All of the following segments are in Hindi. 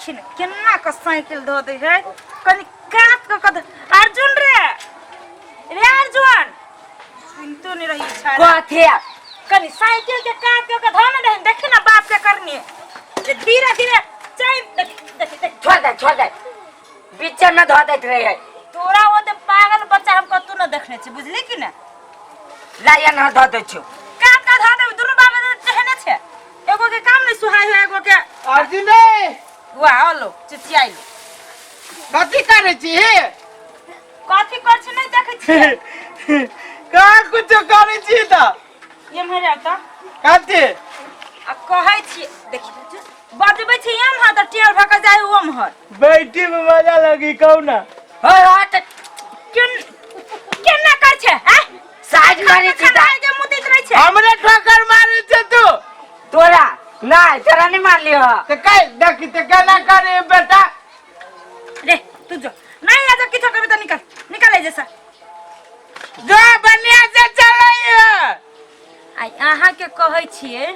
देखी ना केना का साइकिल धो दे है कनी काट का कद अर्जुन रे अर्जुन सुनतो नहीं रही छा कथे कनी साइकिल के काट के धो ना दे देखी ना बाप के करनी ये धीरे धीरे चाय छोड़ दे बीच में धो देत रहे है तोरा वो ते पागल बच्चा हम कतू ना देखने छी बुझली कि ना लाया ना धो दे छु काट का धो दे दोनों बाप कहने छे एगो के काम नहीं सुहाय है एगो के अर्जुन रे वाह आलो चिचियाइलो कथी करे छी कथी कर छी नहीं देखे छी का कुछ करे छी त ये मरे त कथी आ कहै छी देखि बजबै छी हम हा त टेल भक जाय ओम हर बैठी में मजा लगी कौना होय हट केना कर छे हैं साज मारी छी त के मुतित रह छे हमरे ठोकर मारे छे तू तोरा नहीं तेरा नहीं मान लियो ते कई देखी ते केना करे बेटा रे तू जो नहीं आ जा किथो करबे त निकल ए जैसा जो बनिया से चलैया आई आहा के कहै छिए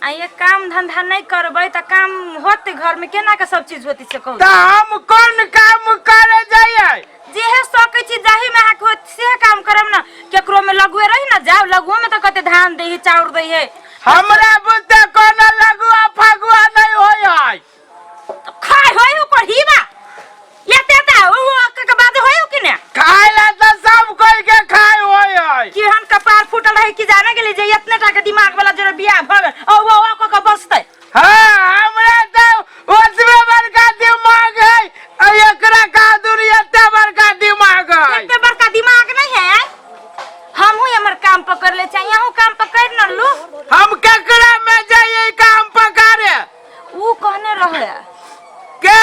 आ ये काम धंधा नहीं करबै त काम होते घर में केना के सब चीज होती से कहू त हम कोन काम करे जाइए जेहे सकै छी जाहि में हाथ होत से काम करम ना केकरो में लगुए रही ना जाओ लगुओ में त कते धान देही चाउर देही है हमरा बुते कोन लगुआ फगुआ नहीं होय है खाय होय ऊपर हीबा येते ता ओ के बात होय कि ना खाय ला त सब कोई के खाय होय है कि हम कपार फूटल रही कि जाने के लिए जे इतने टा के दिमाग वाला जरा बियाह भ गेल ओ वो को बसतै हां हमरा त ओतबे बड़का दिमाग है एकरा का दूरिया ते बड़का दिमाग है इतने बड़का दिमाग नहीं है हम ही हमर काम पकड़ ले चाहिए हूं काम पकड़ न लू हम केकरा में जाइए काम पकारे ऊ कहने रहे के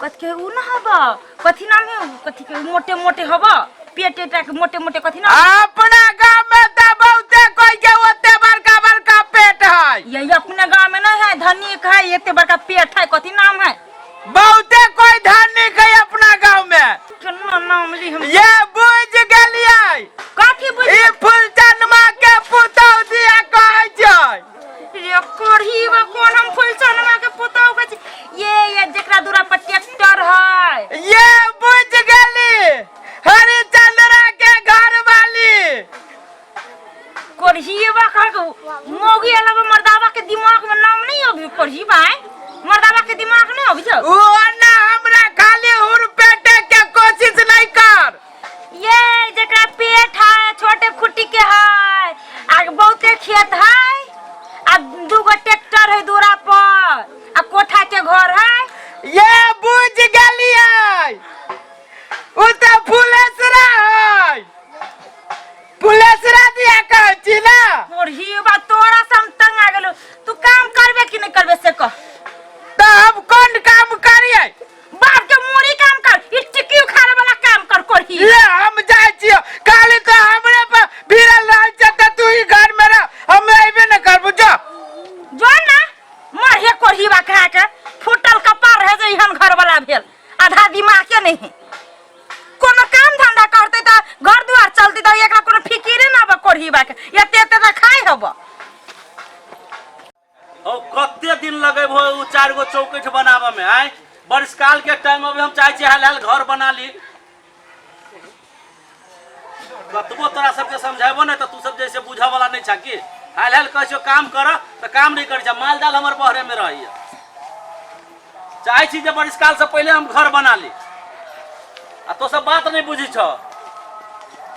कथि के ऊ ना हबा कथि नाम है कथि के मोटे मोटे हबा पेट टा के मोटे मोटे कथि ना अपना गांव में त बहुते कोई के ओते बड़का बड़का पेट है यही अपने गांव में नहीं है धनिक है इतने बड़का पेट है कथि नाम है बहुते कोई धनिक है अपना गांव में केना नाम ली हम ये बुझ गेलिए कथि बुझ ई फुलचनमा के पुतौ दिया कहै छै रे कोढ़ी बा कोन हम फुलचनमा के पुतौ के ये जेकरा दूरा पर ट्रैक्टर है ये बुझ गेली हरिचंद्रा के घर वाली कोढ़ी बा का मोगी अलावा मर्दावा के दिमाग में नाम नहीं अभी कोढ़ी बा मर्दावा के दिमाग नहीं अभी जो ओ ना हमरा खाली हुर पेटे के कोशिश नहीं कर ये जेकरा पेट है छोटे खुट्टी के है आ बहुते खेत है आ दूगो ट्रैक्टर है दूरा पर आ कोठा के घर है ये बुझ गेलिए उ त फुलेसरा है फुलेसरा दिया कहै छी ना कोढ़ी बा तोरा से हम तंग आ गेलो तू काम करबे कि नहीं करबे से कह त हम कोन काम करिए बाप के मोरी काम कर टिक्की उखाड़े वाला काम कर कोढ़ी ले हम जाय छियो काली तो हमरे पर भिड़ल रह छ त तू ही घर में रह हम आइबे न करबो जो ना मर हे कोढ़ी बा खा के फुटल कपार रह जई हम घर वाला भेल आधा दिमाग के नहीं कोनो काम धंधा करते त घर दुआर चलती त एकरा कोनो फिकिरे ना बा कोढ़ी बा के एते एते त खाई हबो ओ कते दिन लगेबो उ चार गो चौकठ बनावे में आय बरसकाल के टाइम में हम चाहे छी हाल घर बना ली कतबो तोरा सबके समझाबो न त तू सब जैसे बुझा वाला नहीं छ कि हाल कहछो काम कर त काम नहीं करै छ माल जाल हमर बहरे में रही चाहे छी जे बरसकाल से पहले हम घर बना ली आ तो सब बात नहीं बुझी छ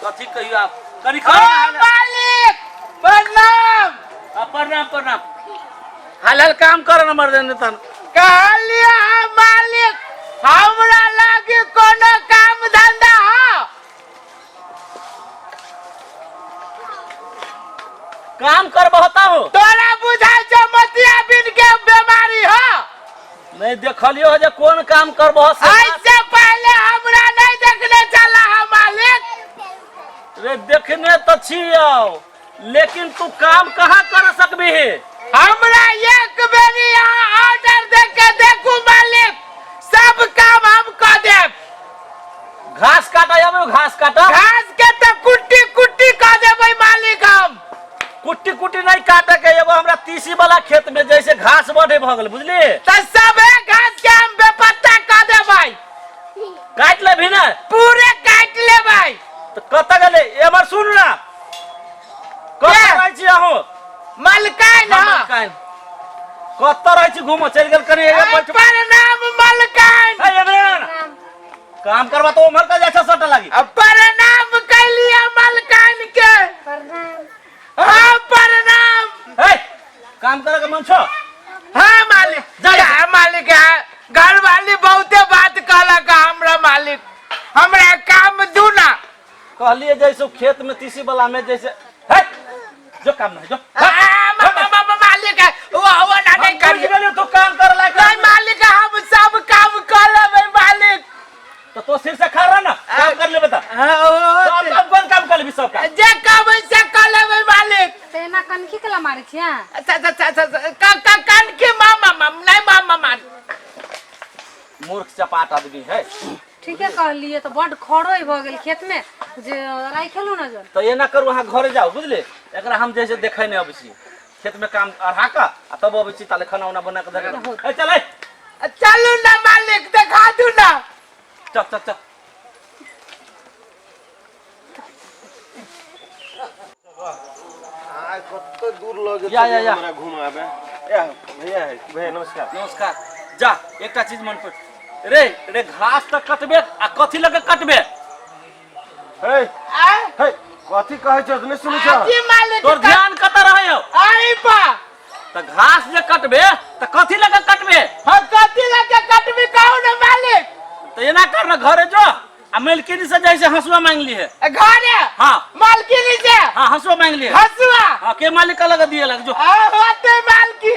कथि कहियो आप कनी खा मालिक प्रणाम प्रणाम हाल काम कर न मर देने तन कहलिए मालिक हमरा लागे कोनो काम धंधा हो काम कर बहता हो तोरा बुझाय छ मतिया बिन के बीमारी हो नहीं देखलियो जे कौन काम कर बहुत ऐसे पहले हमरा नहीं देखने चला है मालिक रे देखने तो छियो लेकिन तू काम कहाँ कर सकबी है हमरा एक बेरी यहाँ ऑर्डर दे के देखू मालिक सब काम हम कर देब घास काटा जाबे घास काटा घास के तो कुट्टी कुट्टी कर देबै मालिक हम कुट्टी कुट्टी नहीं काटे के एगो हमरा तीसी वाला खेत में जैसे घास बढ़े भ गेल बुझली त सबे घास के हम काट ले भी ना पूरे काट ले भाई। तो कत गले एमर सुन ना कत क्या? रहै छी अहो मलकान कत रहै छी घूम चल गेल कनी एगो बैठ प्रणाम मलकान। ए इमरान काम करबा तो उमर का जैसा सट लागी प्रणाम कैलिया मलकान के। हाँ प्रणाम। ए काम करे के मन छो हाँ मालिक जा मालिक है। घर वाली बहुते बात कहला का हमरा मालिक हमरा काम दूना कहलिए जैसे खेत में तीसी वाला में जैसे है जो काम नहीं जो मालिक है वो ना नहीं करिए करिए तो काम कर ला नहीं मालिक हम सब काम कर लेबै मालिक। तो सिर से खा रहा ना काम कर ले बता सब कौन काम कर ले सब काम जे काम से कर लेबै मालिक। तेना कनखी कला मारे छिया कान के मामा नहीं मामा मान मूर्ख चपाट आदमी है। ठीके कहलिए तो बड खड़ोई भ गेल खेत में जे राखेलु न जन तो ये ना कर वहां घरे जाओ बुझले एकरा हम जैसे देखे नहीं अबै छी खेत में काम अढ़ा का तब अबै छी ताले खाना उना बना के दे ए चल चलू ना मालिक दिखा दू ना। चल चल चल आ कत दूर लगे या हमरा घुमाबे ए भैया है भैया नमस्कार नमस्कार जा एकटा चीज मन पर रे रे घास तक कटबे आ कथि लगे कटबे हे हे कथि कहै छ तने सुनै छ जी मालिक तोर ध्यान कत रहै हो आई पा त घास जे कटबे त कथि लगे कटबे हम कथि लगे कटबी कहू ना मालिक। तो ये ना कर ना घरे जो आ मलकिनी से जैसे हंसुआ मांग ली है घरे हाँ मालकिनी से हाँ हंसुआ मांग ली है हसुआ हाँ के मालिक का लगा दिए लग जो होते मालकी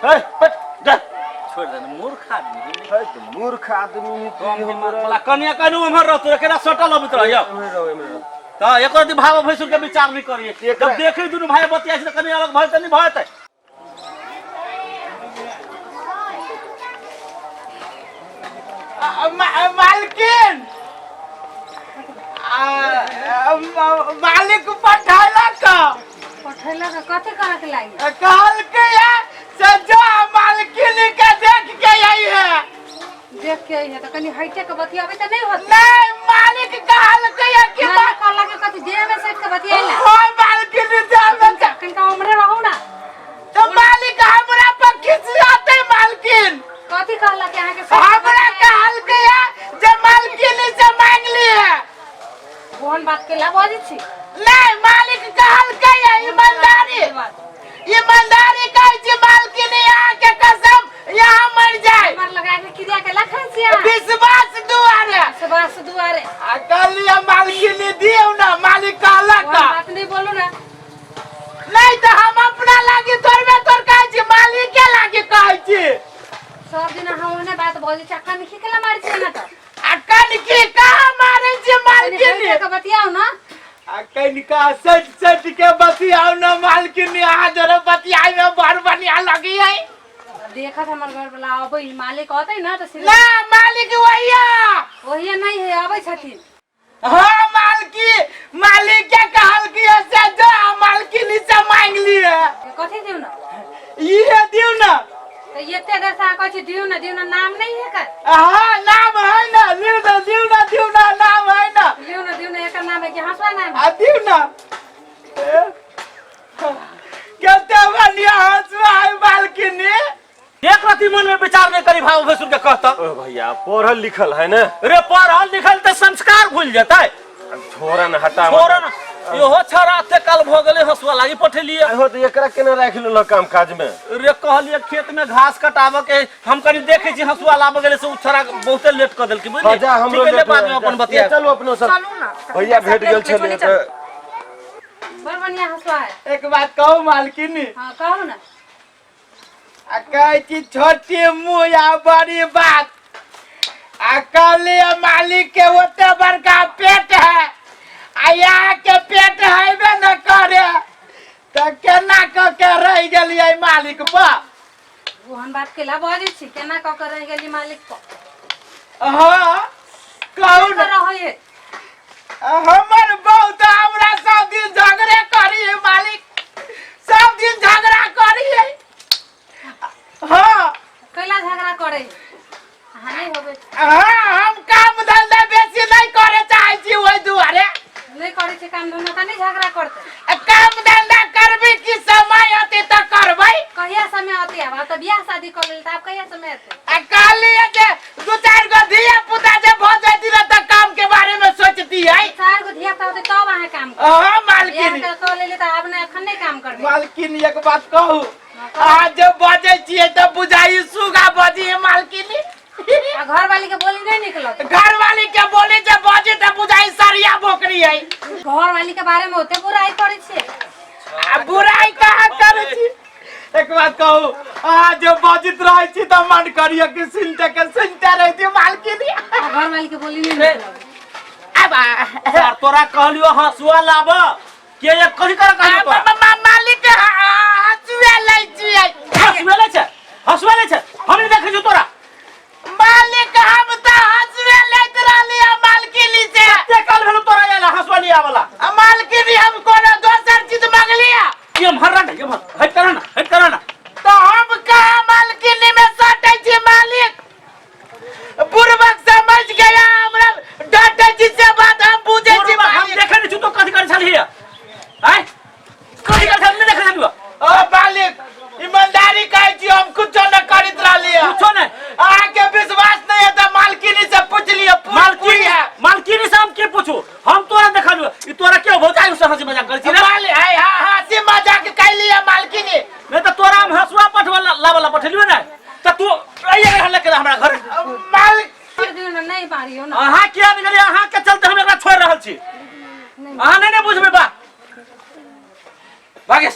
हे पट जा छोड़ दे मूर्ख आदमी हे तो मूर्ख आदमी कम हिम्मत वाला कन्या कानू हमर रहतो केना सटल अबित रहियो त एको दिन भाव भैसुर के विचार नहीं करिए जब देखै दुनु भाई बतिया से कनी अलग भय त नहीं भयत मालकिन मालिक पठाला का पठैला के कथि करे के लागी कहल के से जो मालकिन के देख के आई है देख के है त कनी हइटे के बतियाबे त नहीं होत नहीं मालिक कहल के कि ना कहला के कथि जे में सेट के बतियाइला हो मालकिन जावे कनका उमरे रहू ना तो मालिक हमरा पर खिसियाते मालकिन कथि कहला के अहाँ के हमरा कहल के जे मालकिन से मांग ली है कोन बात के ला बाजी छी नहीं मालिक कहल के ईमानदारी ईमानदारी कहै छी मालकिन यहाँ के कसम यहाँ मर जाए मार लगा के क्रिया के लखन छिया विश्वास दुआरे सबस दुआरे कहलिए मालकिन दियो ना मालिक कहला कोन का बात नहीं बोलू ना नहीं तो हम अपना लागी तोरबे तोर कहै छी मालिक के लागी कहै छी सब दिन हम ओने बात बोली चक्का में खिकला मार छी ना त अकन की कहा मारे छी हइटे मालकिन के बतियाओ ना अकन का सच सच के बतियाओ ना मालकिन यहाँ जरा बतियाई में बड़ बढ़िया लगी है देखत हमर घर वाला अबै मालिक आते ना त ना मालिक वहिया वही नहीं है अबै छथिन हाँ मालकी मालिक के कहल की से जो मालकिन से मांग लिए कथि दिउ ना ये दियो ना तो एते देर से कहै छी दिउ ना नाम नहीं है का हाँ नाम है ना दियो ना नाम है ना दिउ ना एकर नाम है कि हंसवा नाम है आ दियो ना कहते बढ़िया हंसवा है मालकिन एक रति मन में विचार नहीं करी भाव भैसुर के कहता ओ भैया पढ़ल लिखल है ना रे पढ़ल लिखल त संस्कार भूल जतै छोरा न हटा छोरा ना इहो छरा ते कल भ गेले हंसुआ लागी पठेलिए हो तो एकरा केना राख लेलो काम काज में रे कहलिए खेत में घास कटावे के हम कनी देखे छी हंसुआ लाब गेले से उछरा बहुते लेट कर देल की बुझली जा हमरो ठीक है, बाद में अपन बतिया चलो अपनो सब भैया भेट गेल छले त बड़ बढ़िया हंसवा है एक बात कहूँ मालकिन हां कहू ना कहै छी छोटी मुँह या बड़ी बात कहलिए मालिक के ओते बड़का पेट है आ यहाँ के पेट है न करे तो केना क के रह गेलिए मालिक पर ओहन बात के ला बाजी छी केना क के रह गेली मालिक पर हाँ कहू कर न रहे हमर बहुत हमरा सब दिन झगड़े करिए मालिक सब दिन झगड़ा करिए हाँ कैला झगड़ा करे हां नहीं होबे हाँ हम काम शादी कर ले आप कहिया समय थे आ काली जे 2-4 गो धिया पुता जे भ जाती रह त काम के बारे में सोचती है। 4 गो धिया होते तब वहां काम कर हां मालकिन बियाह कर ले त आपने अखन नहीं काम करबे मालकिन एक बात कहू आज जब बजे छिए त बुझाई सुगा बजी है मालकिन। आ घर वाली के बोली नहीं निकलत घर वाली के बोले जब बजे त बुझाई सरिया बोकरी है। घर वाली के बारे में होते बुराई करे छे आ बुराई कहाँ करे छी। एक बात कहू आज जब बजित रहे छी त मन करियो कि सुनते रहती मालकिन। घर वाली के बोली नहीं निकलत अब सर तोरा कहलियो हंसुआ लाब के ये कथि कर कहलियो तोरा मालिक हंसुआ लै छी हंसुआ ले छै हम नहीं देखै छी तोरा मालिक हम त हंसुआ लैत रहली मालकिन से ते कल भेल तोरा याला हंसुआ लिया वाला मालकिन हम कोनो दोसर चीज मांगलिया ये भर ना ये भर हट करा ना तो हम कहा मालकिन में सटै छी मालिक बुरबक समझ गया हमरा डांटे छी से बात हम बुझे छी हम मालिक। देखे नहीं तू तो कथि कर छली है हैं कथि कर छली नहीं देखे छली ओ मालिक ईमानदारी कहै छी हम कुछ न करित रहली पूछो ने आके विश्वास नहीं है तो मालकिन से पूछ लियो मालकिन से हम के पूछू हम तोरा देखलियो ई तोरा के भौजाई से हंसी मजाक करछि रे मालिक हाय हंसी मजाक कैली मालकिन नहीं तो तोरा हम हंसुआ पठवा लावला पठलियो ना त तू आइए रहले के हमरा घर मालिक छोड़ दियो ना नहीं मारियो ना अहाँ किया निकली अहाँ के चलते हम एकरा छोड़ रहल छी अहाँ नहीं बुझबे बा भागे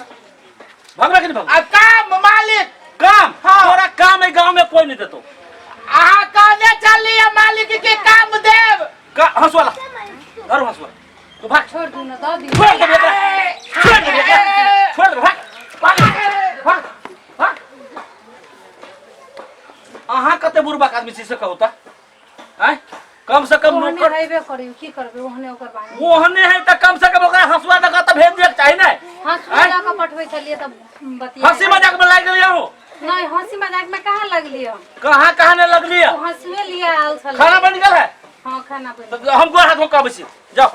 भगवा के भग काम मालिक काम हाँ। तोरा काम है गांव में कोई नहीं देतो आहा कहने चली मालिक के काम देव का हंसुआ ला घर हंसुआ तू भाग छोड़ दियो ना दो दियो छोड़ दे बेटा छोड़ दे बेटा छोड़ दे भाग अहाँ कते बुरबा आदमी छी से कहू त हैं कम से कम ओहने नौकर रहबे करियो की करबे ओहने ओकर बानी ओहने है त कम से कम ओकरा हंसुआ दगा त भेज दिया चाहिए ना हां सुला का पठवे चलिए तब बतिया हंसी मजाक में लाग गया हो नहीं हंसी मजाक में कहां लगलियो कहां ने लगली है हंसुए लिया आल छल खाना बन गया है हां खाना बन तो हमको हाथ में का बसी जाओ